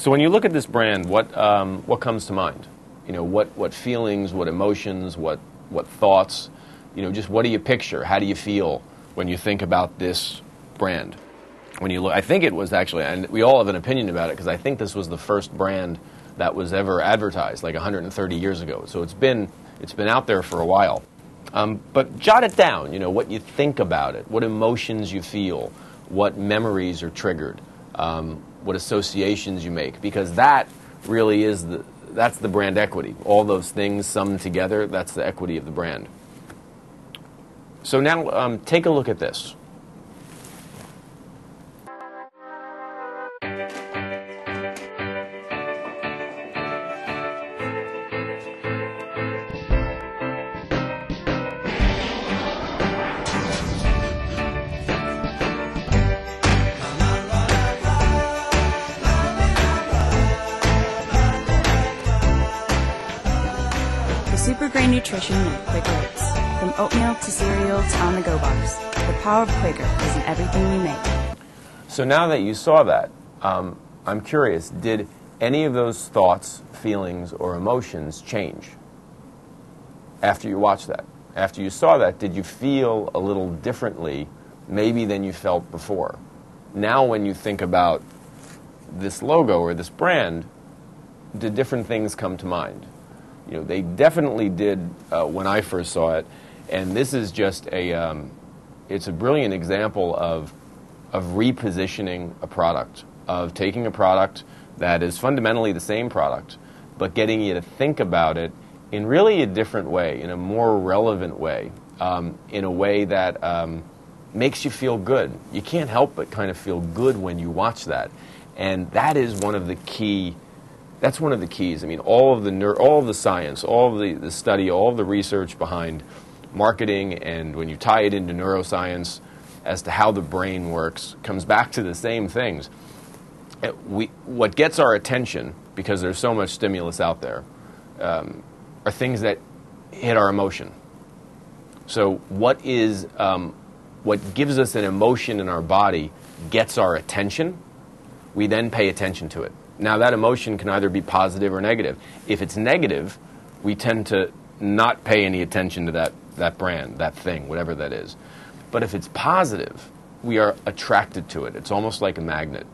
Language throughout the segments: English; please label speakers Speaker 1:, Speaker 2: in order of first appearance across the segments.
Speaker 1: So when you look at this brand, what comes to mind? You know, what feelings, what emotions, what thoughts? You know, just what do you picture? How do you feel when you think about this brand? When you look, I think it was actually, and we all have an opinion about it, because I think this was the first brand that was ever advertised, like 130 years ago. So it's been out there for a while. But jot it down. You know, what you think about it, what emotions you feel, what memories are triggered, what associations you make, because that really is that's the brand equity. All those things summed together, that's the equity of the brand. So now take a look at this.
Speaker 2: Super grain nutrition of Quaker oats. From oatmeal to cereal to on-the-go bars. The power of Quaker is in everything we make.
Speaker 1: So now that you saw that, I'm curious, did any of those thoughts, feelings, or emotions change after you watched that? After you saw that, did you feel a little differently maybe than you felt before? Now when you think about this logo or this brand, did different things come to mind? You know, they definitely did when I first saw it, and this is just it's a brilliant example of repositioning a product, of taking a product that is fundamentally the same product, but getting you to think about it in really a different way, in a more relevant way, in a way that makes you feel good. You can't help but kind of feel good when you watch that, and that is one of the key. That's one of the keys. I mean, all of the science, all of the study, all of the research behind marketing, and when you tie it into neuroscience as to how the brain works, comes back to the same things. What gets our attention, because there's so much stimulus out there, are things that hit our emotion. So what gives us an emotion in our body gets our attention. We then pay attention to it. Now, that emotion can either be positive or negative. If it's negative, we tend to not pay any attention to that brand, that thing, whatever that is. But if it's positive, we are attracted to it. It's almost like a magnet.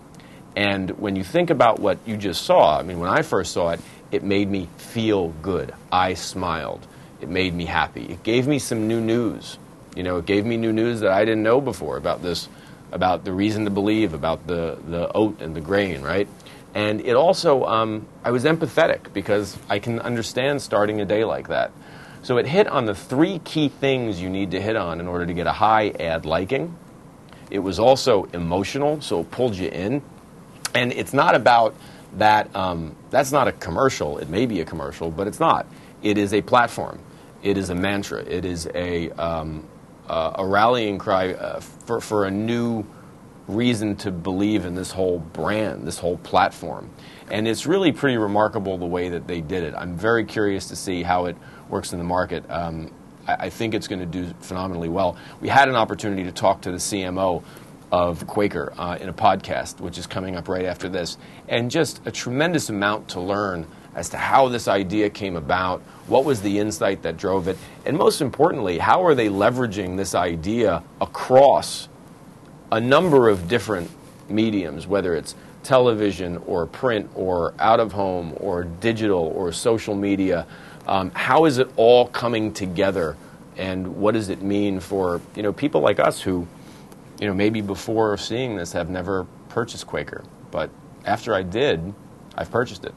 Speaker 1: And when you think about what you just saw, I mean, when I first saw it, it made me feel good. I smiled. It made me happy. It gave me some new news. You know, it gave me new news that I didn't know before about this, about the reason to believe, about the oat and the grain, right? And it also, I was empathetic because I can understand starting a day like that. So it hit on the three key things you need to hit on in order to get a high ad liking. It was also emotional, so it pulled you in. And it's not about that, that's not a commercial. It may be a commercial, but it's not. It is a platform. It is a mantra. It is a rallying cry for a new reason to believe in this whole brand, this whole platform. And it's really pretty remarkable the way that they did it. I'm very curious to see how it works in the market. I think it's going to do phenomenally well. We had an opportunity to talk to the CMO of Quaker in a podcast, which is coming up right after this, and just a tremendous amount to learn as to how this idea came about, what was the insight that drove it, and most importantly, how are they leveraging this idea across a number of different mediums, whether it's television or print or out of home or digital or social media. How is it all coming together, and what does it mean for people like us who maybe before seeing this have never purchased Quaker, but after I did, I've purchased it.